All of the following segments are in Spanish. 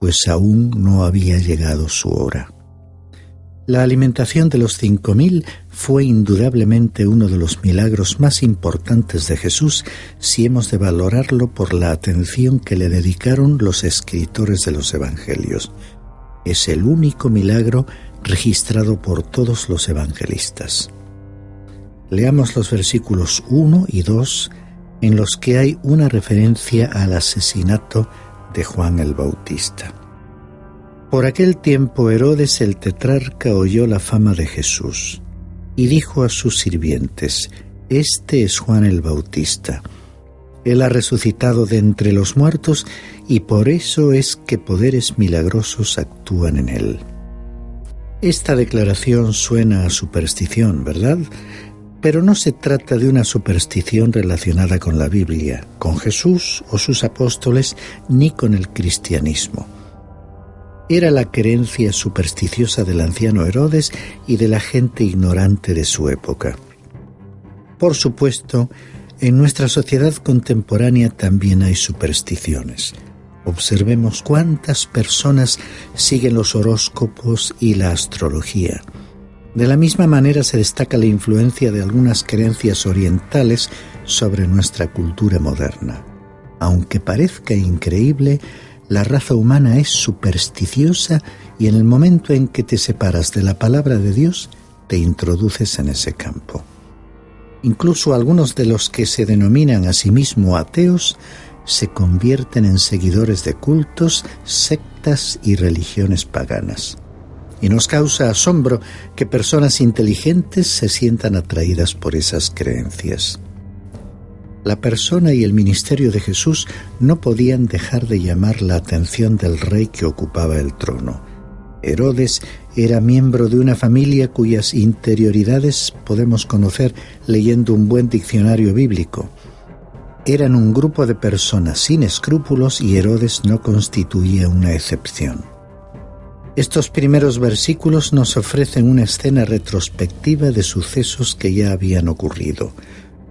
pues aún no había llegado su hora. La alimentación de los 5.000 fue indudablemente uno de los milagros más importantes de Jesús si hemos de valorarlo por la atención que le dedicaron los escritores de los evangelios. Es el único milagro registrado por todos los evangelistas. Leamos los versículos 1 y 2 en los que hay una referencia al asesinato de Juan el Bautista. Por aquel tiempo Herodes el tetrarca oyó la fama de Jesús y dijo a sus sirvientes: «Este es Juan el Bautista. Él ha resucitado de entre los muertos y por eso es que poderes milagrosos actúan en él». Esta declaración suena a superstición, ¿verdad? Pero no se trata de una superstición relacionada con la Biblia, con Jesús o sus apóstoles, ni con el cristianismo. Era la creencia supersticiosa del anciano Herodes y de la gente ignorante de su época. Por supuesto, en nuestra sociedad contemporánea también hay supersticiones. Observemos cuántas personas siguen los horóscopos y la astrología. De la misma manera se destaca la influencia de algunas creencias orientales sobre nuestra cultura moderna. Aunque parezca increíble, la raza humana es supersticiosa y en el momento en que te separas de la palabra de Dios, te introduces en ese campo. Incluso algunos de los que se denominan a sí mismos ateos se convierten en seguidores de cultos, sectas y religiones paganas. Y nos causa asombro que personas inteligentes se sientan atraídas por esas creencias. La persona y el ministerio de Jesús no podían dejar de llamar la atención del rey que ocupaba el trono. Herodes era miembro de una familia cuyas interioridades podemos conocer leyendo un buen diccionario bíblico. Eran un grupo de personas sin escrúpulos y Herodes no constituía una excepción. Estos primeros versículos nos ofrecen una escena retrospectiva de sucesos que ya habían ocurrido.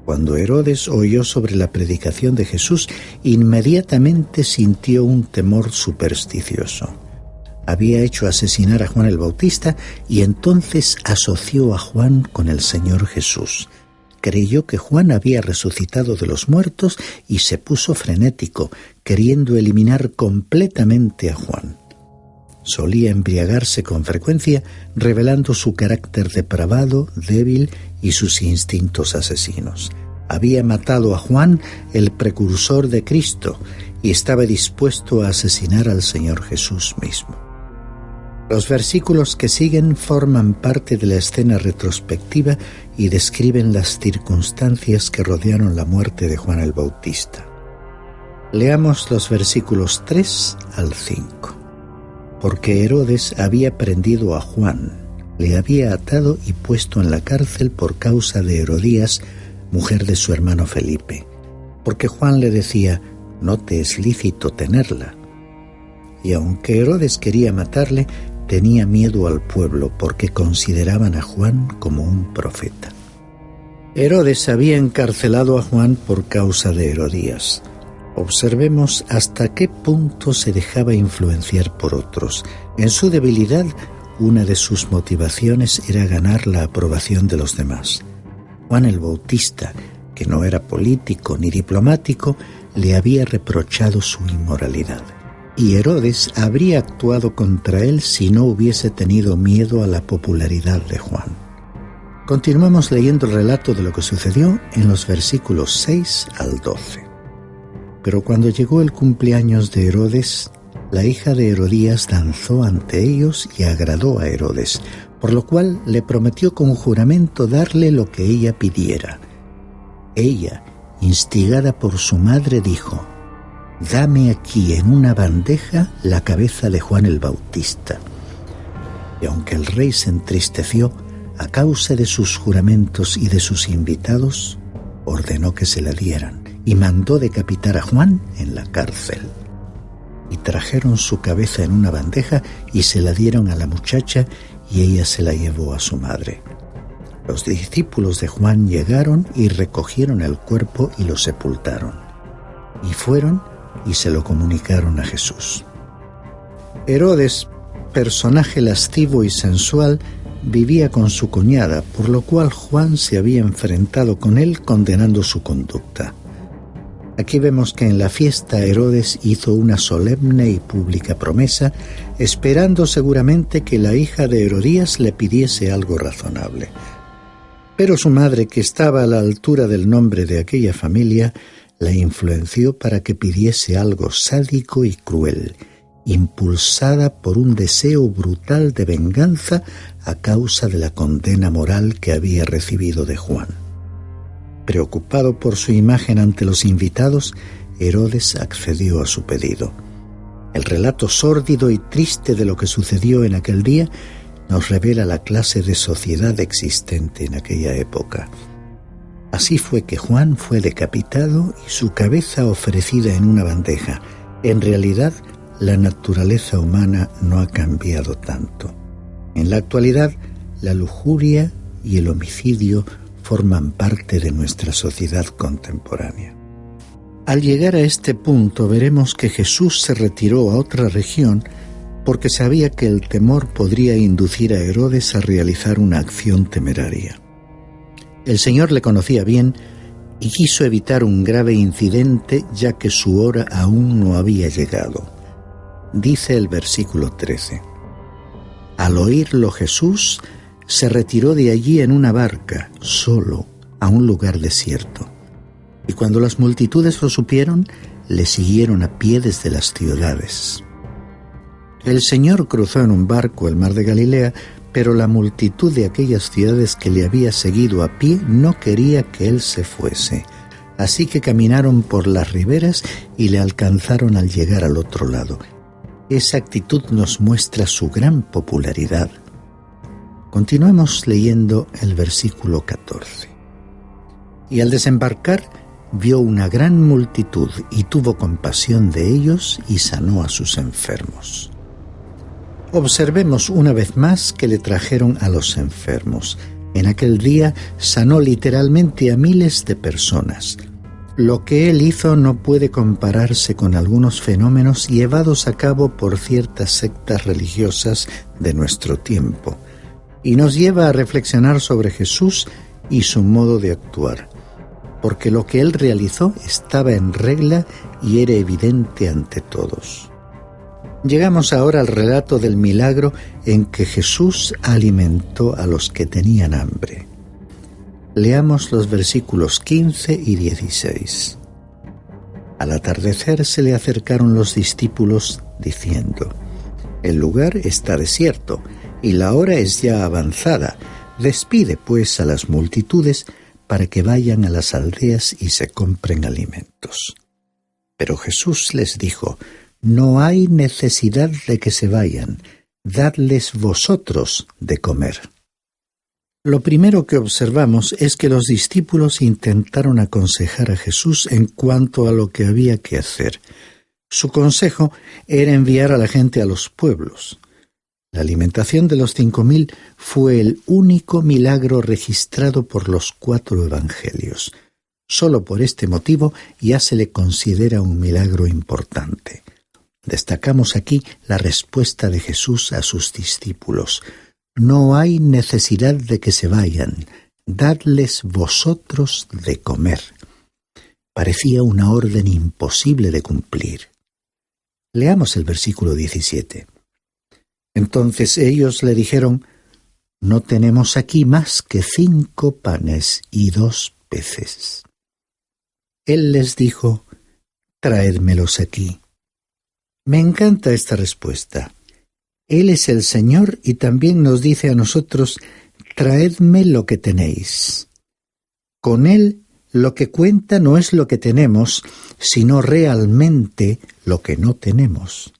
Cuando Herodes oyó sobre la predicación de Jesús, inmediatamente sintió un temor supersticioso. Había hecho asesinar a Juan el Bautista y entonces asoció a Juan con el Señor Jesús. Creyó que Juan había resucitado de los muertos y se puso frenético, queriendo eliminar completamente a Juan. Solía embriagarse con frecuencia, revelando su carácter depravado, débil y sus instintos asesinos. Había matado a Juan, el precursor de Cristo, y estaba dispuesto a asesinar al Señor Jesús mismo. Los versículos que siguen forman parte de la escena retrospectiva y describen las circunstancias que rodearon la muerte de Juan el Bautista. Leamos los versículos 3 al 5. Porque Herodes había prendido a Juan, le había atado y puesto en la cárcel por causa de Herodías, mujer de su hermano Felipe, porque Juan le decía: «No te es lícito tenerla». Y aunque Herodes quería matarle, tenía miedo al pueblo porque consideraban a Juan como un profeta. Herodes había encarcelado a Juan por causa de Herodías. Observemos hasta qué punto se dejaba influenciar por otros. En su debilidad, una de sus motivaciones era ganar la aprobación de los demás. Juan el Bautista, que no era político ni diplomático, le había reprochado su inmoralidad. Y Herodes habría actuado contra él si no hubiese tenido miedo a la popularidad de Juan. Continuamos leyendo el relato de lo que sucedió en los versículos 6 al 12. Pero cuando llegó el cumpleaños de Herodes, la hija de Herodías danzó ante ellos y agradó a Herodes, por lo cual le prometió con juramento darle lo que ella pidiera. Ella, instigada por su madre, dijo: «Dame aquí en una bandeja la cabeza de Juan el Bautista». Y aunque el rey se entristeció a causa de sus juramentos y de sus invitados, ordenó que se la dieran y mandó decapitar a Juan en la cárcel. Y trajeron su cabeza en una bandeja y se la dieron a la muchacha y ella se la llevó a su madre. Los discípulos de Juan llegaron y recogieron el cuerpo y lo sepultaron. Y fueron y se lo comunicaron a Jesús. Herodes, personaje lascivo y sensual, vivía con su cuñada, por lo cual Juan se había enfrentado con él condenando su conducta. Aquí vemos que en la fiesta Herodes hizo una solemne y pública promesa, esperando seguramente que la hija de Herodías le pidiese algo razonable. Pero su madre, que estaba a la altura del nombre de aquella familia, la influenció para que pidiese algo sádico y cruel, impulsada por un deseo brutal de venganza a causa de la condena moral que había recibido de Juan. Preocupado por su imagen ante los invitados, Herodes accedió a su pedido. El relato sórdido y triste de lo que sucedió en aquel día nos revela la clase de sociedad existente en aquella época. Así fue que Juan fue decapitado y su cabeza ofrecida en una bandeja. En realidad, la naturaleza humana no ha cambiado tanto. En la actualidad, la lujuria y el homicidio forman parte de nuestra sociedad contemporánea. Al llegar a este punto veremos que Jesús se retiró a otra región porque sabía que el temor podría inducir a Herodes a realizar una acción temeraria. El Señor le conocía bien y quiso evitar un grave incidente, ya que su hora aún no había llegado. Dice el versículo 13: Al oírlo Jesús se retiró de allí en una barca, solo, a un lugar desierto. Y cuando las multitudes lo supieron, le siguieron a pie desde las ciudades. El Señor cruzó en un barco el mar de Galilea, pero la multitud de aquellas ciudades que le había seguido a pie no quería que él se fuese. Así que caminaron por las riberas y le alcanzaron al llegar al otro lado. Esa actitud nos muestra su gran popularidad. Continuemos leyendo el versículo 14. Y al desembarcar, vio una gran multitud y tuvo compasión de ellos y sanó a sus enfermos. Observemos una vez más que le trajeron a los enfermos. En aquel día sanó literalmente a miles de personas. Lo que él hizo no puede compararse con algunos fenómenos llevados a cabo por ciertas sectas religiosas de nuestro tiempo, y nos lleva a reflexionar sobre Jesús y su modo de actuar, porque lo que él realizó estaba en regla y era evidente ante todos. Llegamos ahora al relato del milagro en que Jesús alimentó a los que tenían hambre. Leamos los versículos 15 y 16. Al atardecer se le acercaron los discípulos diciendo: El lugar está desierto y la hora es ya avanzada. Despide pues a las multitudes para que vayan a las aldeas y se compren alimentos. Pero Jesús les dijo: No hay necesidad de que se vayan, dadles vosotros de comer. Lo primero que observamos es que los discípulos intentaron aconsejar a Jesús en cuanto a lo que había que hacer. Su consejo era enviar a la gente a los pueblos. La alimentación de los 5.000 fue el único milagro registrado por los 4 evangelios. Solo por este motivo ya se le considera un milagro importante. Destacamos aquí la respuesta de Jesús a sus discípulos: No hay necesidad de que se vayan, dadles vosotros de comer. Parecía una orden imposible de cumplir. Leamos el versículo 17. Entonces ellos le dijeron: No tenemos aquí más que 5 panes y 2 peces. Él les dijo: Traédmelos aquí. Me encanta esta respuesta. Él es el Señor y también nos dice a nosotros: traedme lo que tenéis. Con Él lo que cuenta no es lo que tenemos, sino realmente lo que no tenemos.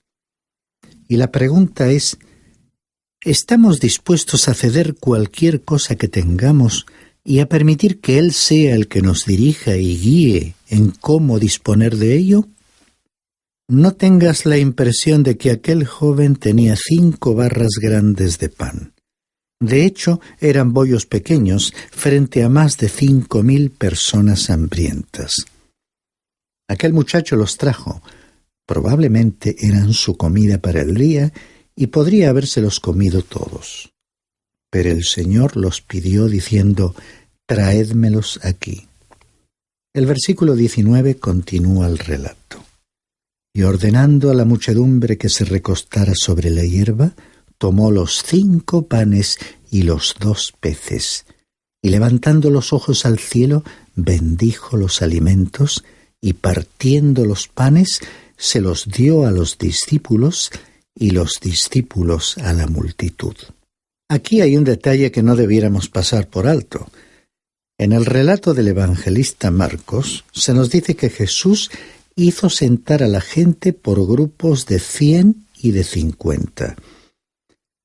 Y la pregunta es: ¿estamos dispuestos a ceder cualquier cosa que tengamos y a permitir que Él sea el que nos dirija y guíe en cómo disponer de ello? No tengas la impresión de que aquel joven tenía 5 barras grandes de pan. De hecho, eran bollos pequeños frente a más de 5.000 personas hambrientas. Aquel muchacho los trajo, Probablemente eran su comida para el día y podría habérselos comido todos. Pero el Señor los pidió diciendo: «Traédmelos aquí». El versículo 19 continúa el relato. «Y ordenando a la muchedumbre que se recostara sobre la hierba, tomó los 5 panes y los 2 peces, y levantando los ojos al cielo, bendijo los alimentos, y partiendo los panes, se los dio a los discípulos, y los discípulos a la multitud». Aquí hay un detalle que no debiéramos pasar por alto. En el relato del evangelista Marcos, se nos dice que Jesús hizo sentar a la gente por grupos de 100 y de 50.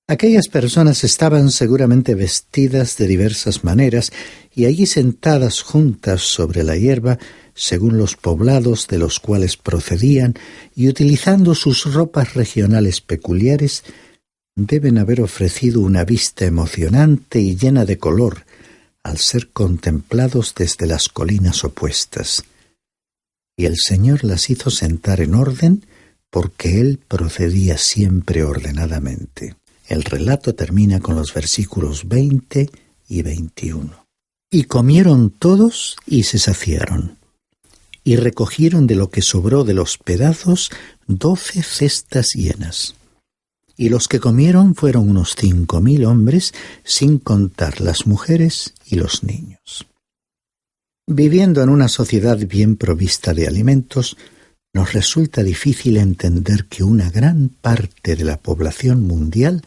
Aquellas personas estaban seguramente vestidas de diversas maneras y allí sentadas juntas sobre la hierba, según los poblados de los cuales procedían, y utilizando sus ropas regionales peculiares, deben haber ofrecido una vista emocionante y llena de color al ser contemplados desde las colinas opuestas. Y el Señor las hizo sentar en orden, porque Él procedía siempre ordenadamente. El relato termina con los versículos 20 y 21. «Y comieron todos y se saciaron, y recogieron de lo que sobró de los pedazos 12 cestas llenas. Y los que comieron fueron unos 5.000 hombres, sin contar las mujeres y los niños». Viviendo en una sociedad bien provista de alimentos, nos resulta difícil entender que una gran parte de la población mundial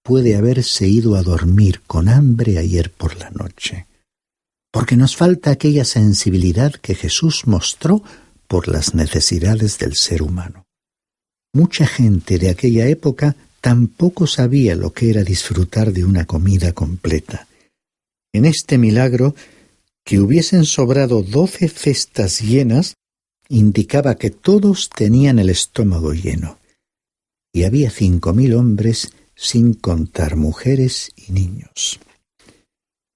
puede haberse ido a dormir con hambre ayer por la noche, porque nos falta aquella sensibilidad que Jesús mostró por las necesidades del ser humano. Mucha gente de aquella época tampoco sabía lo que era disfrutar de una comida completa. En este milagro, que hubiesen sobrado 12 cestas llenas, indicaba que todos tenían el estómago lleno, y había 5.000 hombres, sin contar mujeres y niños.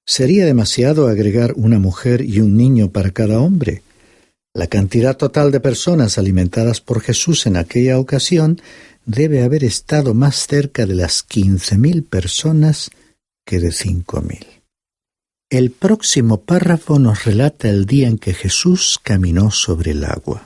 ¿Sería demasiado agregar una mujer y un niño para cada hombre? La cantidad total de personas alimentadas por Jesús en aquella ocasión debe haber estado más cerca de las 15.000 personas que de 5.000. El próximo párrafo nos relata el día en que Jesús caminó sobre el agua.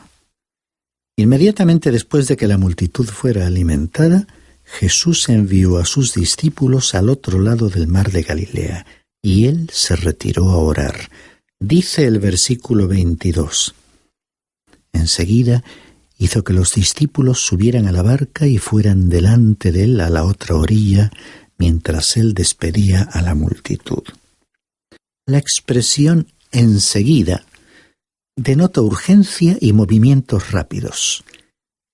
Inmediatamente después de que la multitud fuera alimentada, Jesús envió a sus discípulos al otro lado del mar de Galilea, y Él se retiró a orar. Dice el versículo 22. Enseguida hizo que los discípulos subieran a la barca y fueran delante de Él a la otra orilla, mientras Él despedía a la multitud. La expresión «enseguida» denota urgencia y movimientos rápidos.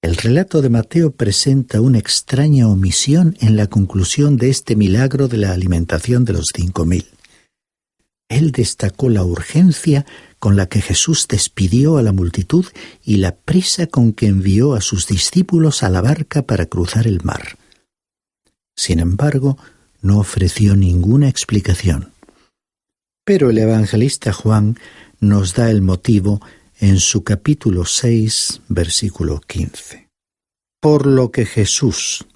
El relato de Mateo presenta una extraña omisión en la conclusión de este milagro de la alimentación de los 5.000. Él destacó la urgencia con la que Jesús despidió a la multitud y la prisa con que envió a sus discípulos a la barca para cruzar el mar. Sin embargo, no ofreció ninguna explicación. Pero el evangelista Juan nos da el motivo en su capítulo 6, versículo 15. Por lo que Jesús,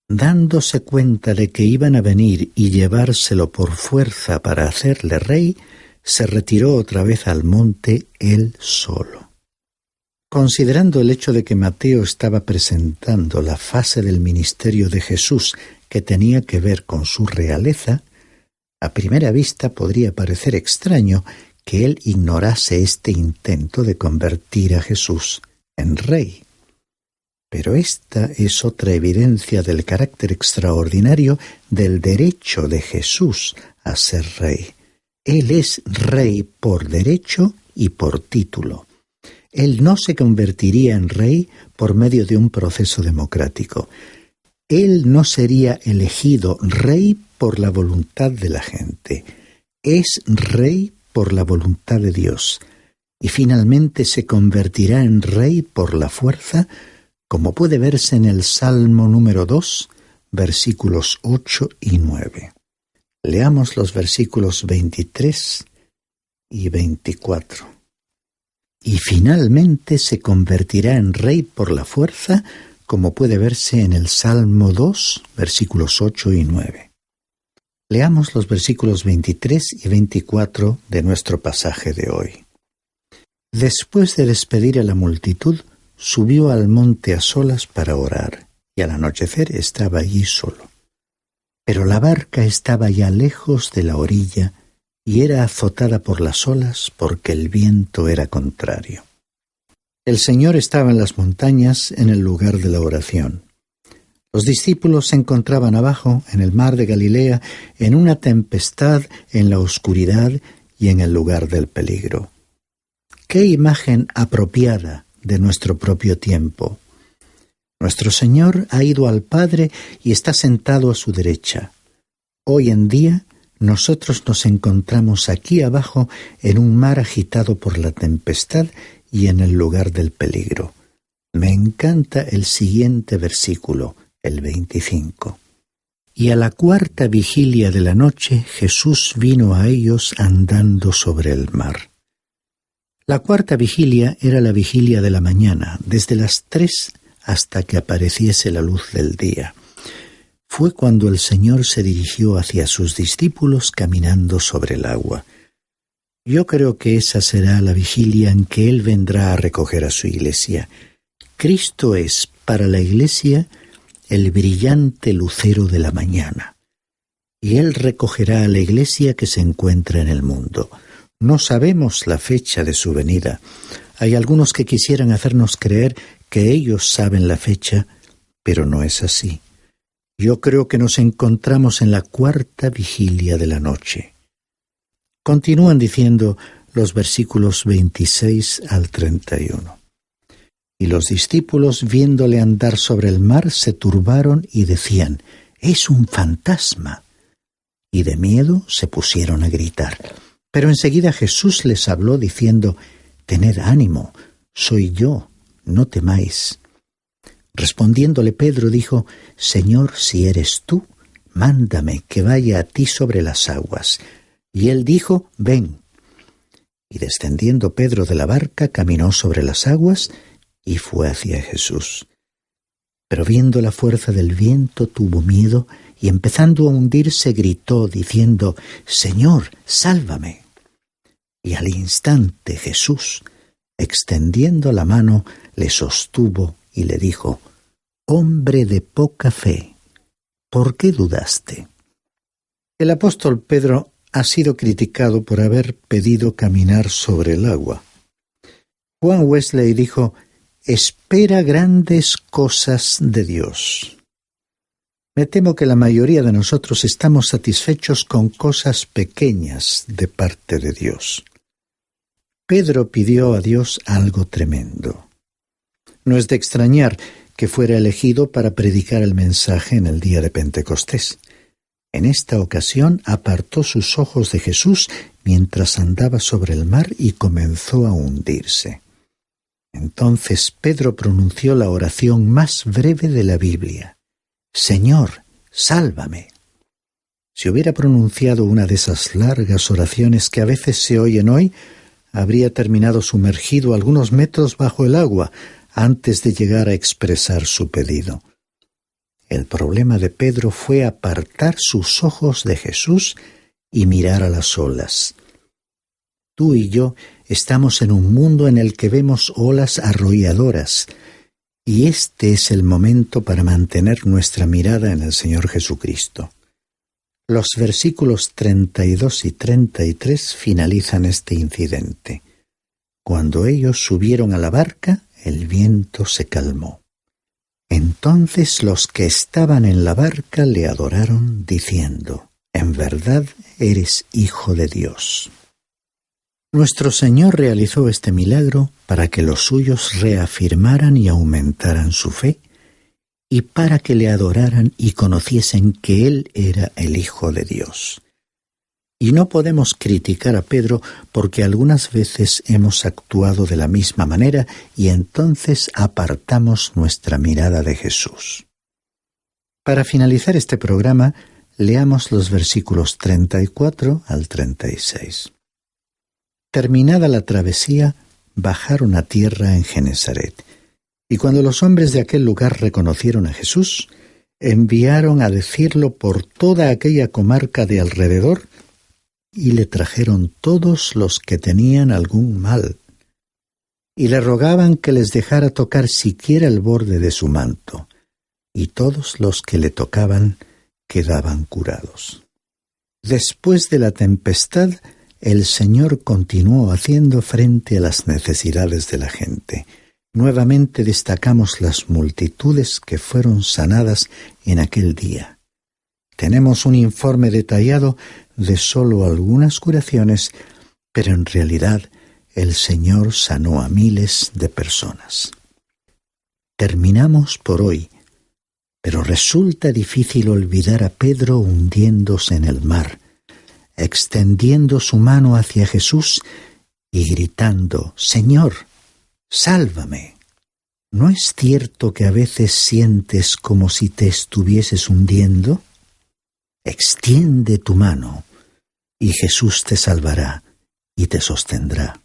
dándose cuenta de que iban a venir y llevárselo por fuerza para hacerle rey, se retiró otra vez al monte él solo. Considerando el hecho de que Mateo estaba presentando la fase del ministerio de Jesús que tenía que ver con su realeza, a primera vista podría parecer extraño que él ignorase este intento de convertir a Jesús en rey. Pero esta es otra evidencia del carácter extraordinario del derecho de Jesús a ser rey. Él es rey por derecho y por título. Él no se convertiría en rey por medio de un proceso democrático. Él no sería elegido rey por la voluntad de la gente. Es rey por la voluntad de Dios. Y finalmente se convertirá en rey por la fuerza, como puede verse en el Salmo número 2, versículos 8 y 9. Leamos los versículos 23 y 24. y finalmente se convertirá en rey por la fuerza, como puede verse en el Salmo 2, versículos 8 y 9. Leamos los versículos 23 y 24 de nuestro pasaje de hoy. Después de despedir a la multitud, subió al monte a solas para orar, y al anochecer estaba allí solo. Pero la barca estaba ya lejos de la orilla y era azotada por las olas porque el viento era contrario. El Señor estaba en las montañas, en el lugar de la oración. Los discípulos se encontraban abajo, en el mar de Galilea, en una tempestad, en la oscuridad y en el lugar del peligro. ¡Qué imagen apropiada de nuestro propio tiempo! Nuestro Señor ha ido al Padre y está sentado a su derecha. Hoy en día, nosotros nos encontramos aquí abajo en un mar agitado por la tempestad y en el lugar del peligro. Me encanta el siguiente versículo, el 25. Y a la cuarta vigilia de la noche, Jesús vino a ellos andando sobre el mar. La cuarta vigilia era la vigilia de la mañana, desde las 3 hasta que apareciese la luz del día. Fue cuando el Señor se dirigió hacia sus discípulos caminando sobre el agua. Yo creo que esa será la vigilia en que Él vendrá a recoger a su iglesia. Cristo es, para la iglesia, el brillante lucero de la mañana. Y Él recogerá a la iglesia que se encuentra en el mundo. No sabemos la fecha de su venida. Hay algunos que quisieran hacernos creer que ellos saben la fecha, pero no es así. Yo creo que nos encontramos en la cuarta vigilia de la noche. Continúan diciendo los versículos 26 al 31. Y los discípulos, viéndole andar sobre el mar, se turbaron y decían: «¡Es un fantasma!». Y de miedo se pusieron a gritar. Pero enseguida Jesús les habló diciendo: «Tened ánimo, soy yo, no temáis». Respondiéndole Pedro dijo: «Señor, si eres tú, mándame que vaya a ti sobre las aguas». Y él dijo: «Ven». Y descendiendo Pedro de la barca, caminó sobre las aguas y fue hacia Jesús. Pero viendo la fuerza del viento, tuvo miedo y empezando a hundirse, gritó diciendo: «Señor, sálvame». Y al instante Jesús, extendiendo la mano, le sostuvo y le dijo: «Hombre de poca fe, ¿por qué dudaste?». El apóstol Pedro ha sido criticado por haber pedido caminar sobre el agua. Juan Wesley dijo: «Espera grandes cosas de Dios». Me temo que la mayoría de nosotros estamos satisfechos con cosas pequeñas de parte de Dios. Pedro pidió a Dios algo tremendo. No es de extrañar que fuera elegido para predicar el mensaje en el día de Pentecostés. En esta ocasión apartó sus ojos de Jesús mientras andaba sobre el mar y comenzó a hundirse. Entonces Pedro pronunció la oración más breve de la Biblia: «Señor, sálvame». Si hubiera pronunciado una de esas largas oraciones que a veces se oyen hoy, habría terminado sumergido algunos metros bajo el agua antes de llegar a expresar su pedido. El problema de Pedro fue apartar sus ojos de Jesús y mirar a las olas. Tú y yo estamos en un mundo en el que vemos olas arrolladoras, y este es el momento para mantener nuestra mirada en el Señor Jesucristo. Los versículos 32 y 33 finalizan este incidente. Cuando ellos subieron a la barca, el viento se calmó. Entonces los que estaban en la barca le adoraron, diciendo: «En verdad eres Hijo de Dios». Nuestro Señor realizó este milagro para que los suyos reafirmaran y aumentaran su fe, y para que le adoraran y conociesen que Él era el Hijo de Dios. Y no podemos criticar a Pedro porque algunas veces hemos actuado de la misma manera y entonces apartamos nuestra mirada de Jesús. Para finalizar este programa, leamos los versículos 34 al 36. Terminada la travesía, bajaron a tierra en Genesaret. Y cuando los hombres de aquel lugar reconocieron a Jesús, enviaron a decirlo por toda aquella comarca de alrededor, y le trajeron todos los que tenían algún mal, y le rogaban que les dejara tocar siquiera el borde de su manto, y todos los que le tocaban quedaban curados. Después de la tempestad, el Señor continuó haciendo frente a las necesidades de la gente. Nuevamente destacamos las multitudes que fueron sanadas en aquel día. Tenemos un informe detallado de solo algunas curaciones, pero en realidad el Señor sanó a miles de personas. Terminamos por hoy, pero resulta difícil olvidar a Pedro hundiéndose en el mar, extendiendo su mano hacia Jesús y gritando: «Señor, sálvame». ¿No es cierto que a veces sientes como si te estuvieses hundiendo? Extiende tu mano y Jesús te salvará y te sostendrá.